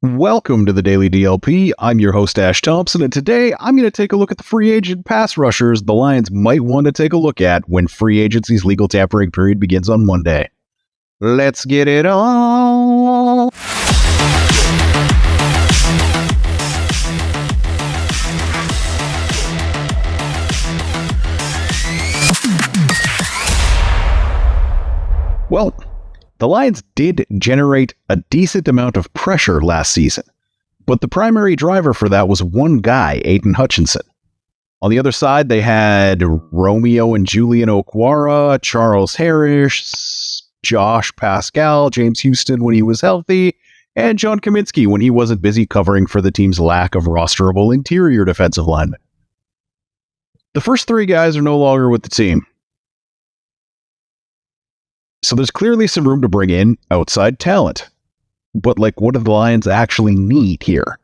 Welcome to the Daily DLP. I'm your host, Ash Thompson, and today I'm going to take a look at the free agent pass rushers the Lions might want to take a look at when free agency's legal tampering period begins on Monday. Let's get it on! Well, the Lions did generate a decent amount of pressure last season, but the primary driver for that was one guy, Aiden Hutchinson. On the other side, they had Romeo and Julian Okwara, Charles Harris, Josh Pascal, James Houston when he was healthy, and John Kaminsky when he wasn't busy covering for the team's lack of rosterable interior defensive linemen. The first three guys are no longer with the team. So there's clearly some room to bring in outside talent. But what do the Lions actually need here?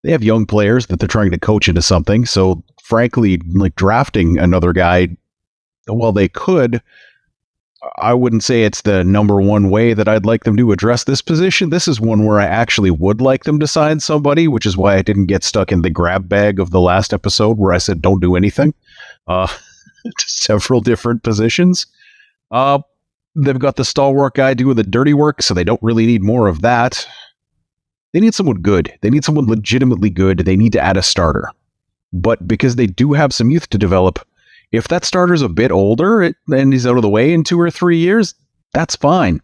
They have young players that they're trying to coach into something. So frankly, drafting another guy, well, they could. I wouldn't say it's the number one way that I'd like them to address this position. This is one where I actually would like them to sign somebody, which is why I didn't get stuck in the grab bag of the last episode where I said don't do anything. Several different positions. They've got the stalwart guy doing the dirty work, so they don't really need more of that. They need someone good. They need someone legitimately good. They need to add a starter. But because they do have some youth to develop, if that starter's a bit older and he's out of the way in 2 or 3 years, that's fine.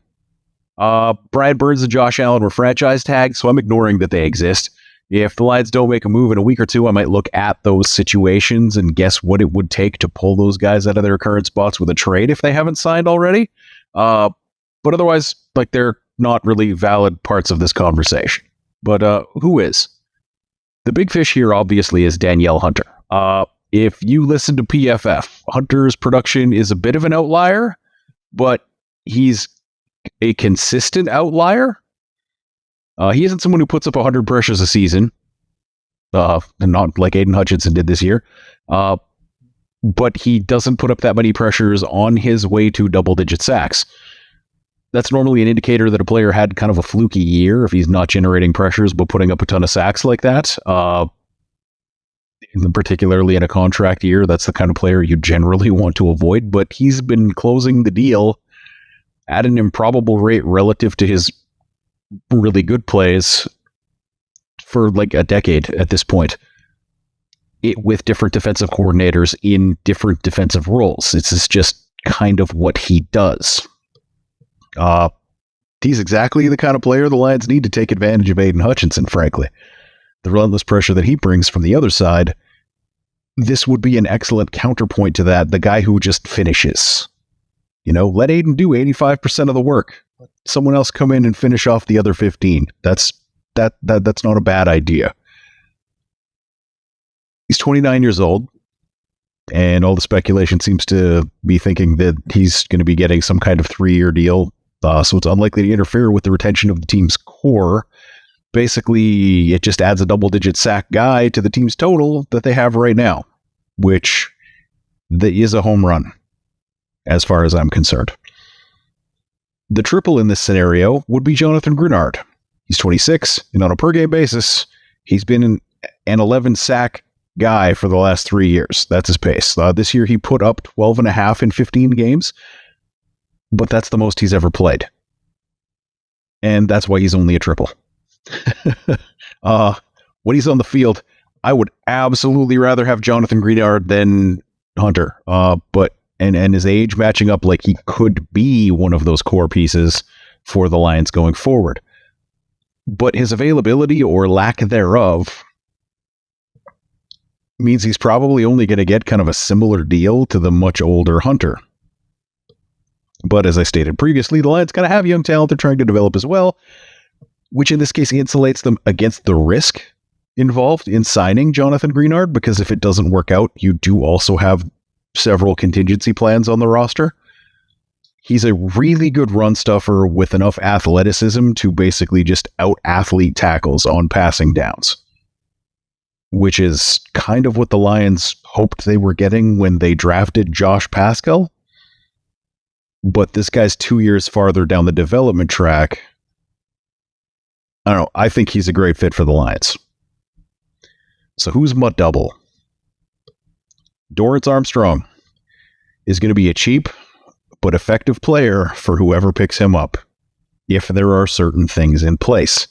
Brian Burns and Josh Allen were franchise tagged, so I'm ignoring that they exist. If the Lions don't make a move in a week or two, I might look at those situations and guess what it would take to pull those guys out of their current spots with a trade if they haven't signed already. But otherwise, they're not really valid parts of this conversation. But who is? The big fish here, obviously, is Danielle Hunter. If you listen to PFF, Hunter's production is a bit of an outlier, but he's a consistent outlier. He isn't someone who puts up 100 pressures a season, and not like Aiden Hutchinson did this year. But he doesn't put up that many pressures on his way to double-digit sacks. That's normally an indicator that a player had kind of a fluky year if he's not generating pressures but putting up a ton of sacks like that. Particularly in a contract year, that's the kind of player you generally want to avoid. But he's been closing the deal at an improbable rate relative to his really good plays for a decade at this point. With different defensive coordinators in different defensive roles. It's just kind of what he does. He's exactly the kind of player the Lions need to take advantage of Aiden Hutchinson, frankly. The relentless pressure that he brings from the other side, this would be an excellent counterpoint to that, the guy who just finishes. Let Aiden do 85% of the work. Let someone else come in and finish off the other 15. That's not a bad idea. He's 29 years old, and all the speculation seems to be thinking that he's going to be getting some kind of 3-year deal, so it's unlikely to interfere with the retention of the team's core. Basically, it just adds a double-digit sack guy to the team's total that they have right now, which is a home run, as far as I'm concerned. The triple in this scenario would be Jonathan Greenard. He's 26, and on a per-game basis, he's been an 11-sack guy for the last 3 years. That's his pace. This year he put up 12.5 in 15 games, but that's the most he's ever played. And that's why he's only a triple. When he's on the field, I would absolutely rather have Jonathan Greenard than Hunter. But his age matching up, he could be one of those core pieces for the Lions going forward. But his availability or lack thereof means he's probably only going to get kind of a similar deal to the much older Hunter. But as I stated previously, the Lions kind of have young talent they're trying to develop as well, which in this case insulates them against the risk involved in signing Jonathan Greenard, because if it doesn't work out, you do also have several contingency plans on the roster. He's a really good run stuffer with enough athleticism to basically just out-athlete tackles on passing downs, which is kind of what the Lions hoped they were getting when they drafted Josh Pascal. But this guy's 2 years farther down the development track. I don't know. I think he's a great fit for the Lions. So who's my double? Dorrance Armstrong is going to be a cheap but effective player for whoever picks him up, if there are certain things in place.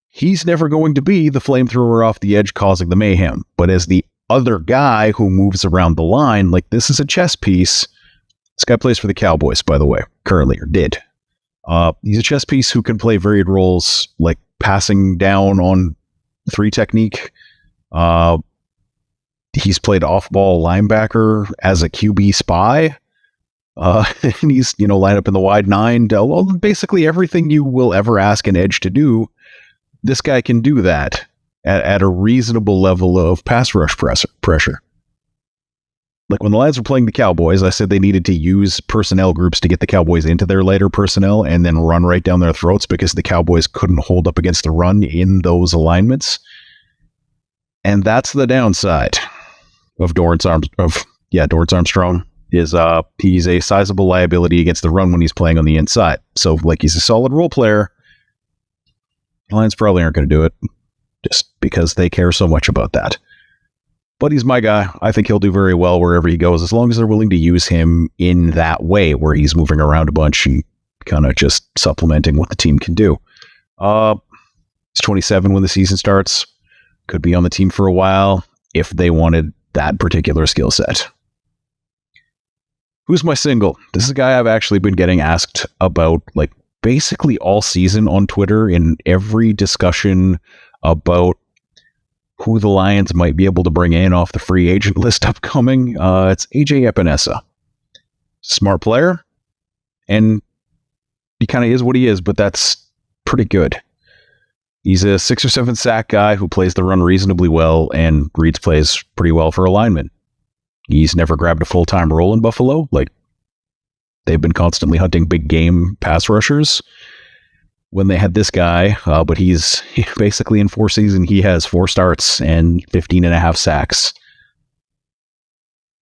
He's never going to be the flamethrower off the edge causing the mayhem, but as the other guy who moves around the line, like this is a chess piece. This guy plays for the Cowboys, by the way, currently, or did. He's a chess piece who can play varied roles, like passing down on 3 technique. He's played off-ball linebacker as a QB spy. And he's, line up in the wide 9. Well, basically everything you will ever ask an edge to do, this guy can do that at a reasonable level of pass rush pressure. Like when the Lions were playing the Cowboys, I said they needed to use personnel groups to get the Cowboys into their lighter personnel and then run right down their throats because the Cowboys couldn't hold up against the run in those alignments. And that's the downside of Dorrance Armstrong. Is he's a sizable liability against the run when he's playing on the inside. So like he's a solid role player. The Lions probably aren't going to do it just because they care so much about that. But he's my guy. I think he'll do very well wherever he goes, as long as they're willing to use him in that way, where he's moving around a bunch and kind of just supplementing what the team can do. He's 27 when the season starts. Could be on the team for a while if they wanted that particular skill set. Who's my single? This is a guy I've actually been getting asked about like basically all season on Twitter in every discussion about who the Lions might be able to bring in off the free agent list upcoming. It's AJ Epinesa. Smart player. And he kind of is what he is, but that's pretty good. He's a 6 or 7 sack guy who plays the run reasonably well and reads plays pretty well for a lineman. He's never grabbed a full-time role in Buffalo. Like, they've been constantly hunting big game pass rushers when they had this guy, but he's basically in 4 seasons, he has 4 starts and 15 and a half sacks.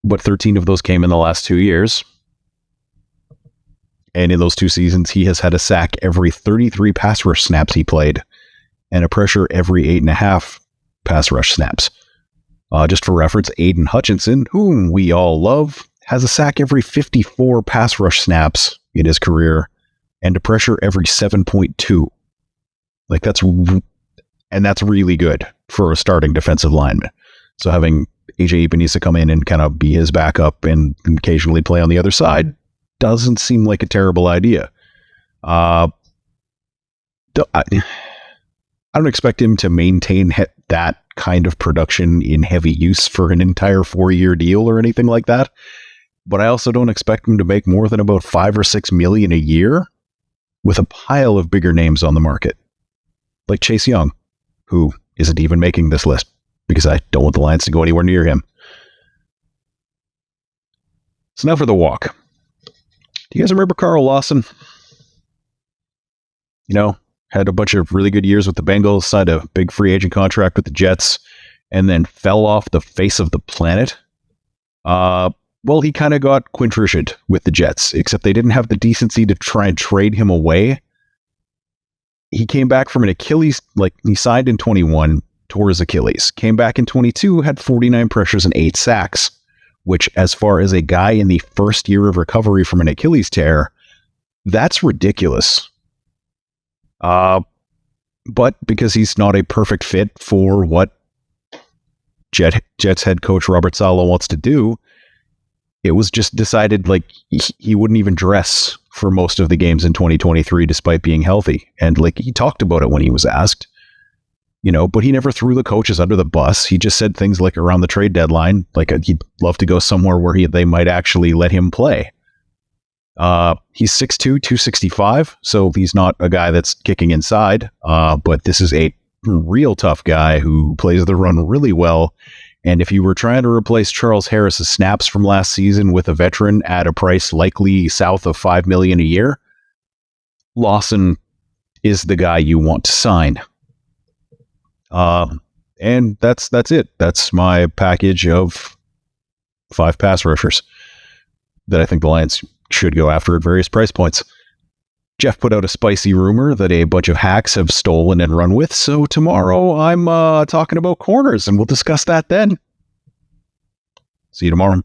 But 13 of those came in the last 2 years. And in those 2 seasons, he has had a sack every 33 pass rush snaps he played and a pressure every 8.5 pass rush snaps. Just for reference, Aiden Hutchinson, whom we all love, has a sack every 54 pass rush snaps in his career and a pressure every 7.2. Like that's really good for a starting defensive lineman. So having AJ Epinesa come in and kind of be his backup and occasionally play on the other side doesn't seem like a terrible idea. I don't expect him to maintain that kind of production in heavy use for an entire 4-year deal or anything like that. But I also don't expect him to make more than about $5 or $6 million a year with a pile of bigger names on the market. Like Chase Young, who isn't even making this list because I don't want the Lions to go anywhere near him. So now for the walk. Do you guys remember Carl Lawson? Had a bunch of really good years with the Bengals, signed a big free agent contract with the Jets, and then fell off the face of the planet. Well, he kind of got quintritioned with the Jets, except they didn't have the decency to try and trade him away. He came back from an Achilles, he signed in 21, tore his Achilles. Came back in 22, had 49 pressures and 8 sacks, which, as far as a guy in the first year of recovery from an Achilles tear, that's ridiculous. But because he's not a perfect fit for what Jets head coach Robert Saleh wants to do, it was just decided he wouldn't even dress for most of the games in 2023 despite being healthy. And he talked about it when he was asked, but he never threw the coaches under the bus. He just said things like around the trade deadline, he'd love to go somewhere where they might actually let him play. He's 6'2", 265, so he's not a guy that's kicking inside, but this is a real tough guy who plays the run really well. And if you were trying to replace Charles Harris's snaps from last season with a veteran at a price likely south of $5 million a year, Lawson is the guy you want to sign. And that's it. That's my package of 5 pass rushers that I think the Lions should go after at various price points. Jeff put out a spicy rumor that a bunch of hacks have stolen and run with, so tomorrow I'm talking about corners, and we'll discuss that then. See you tomorrow.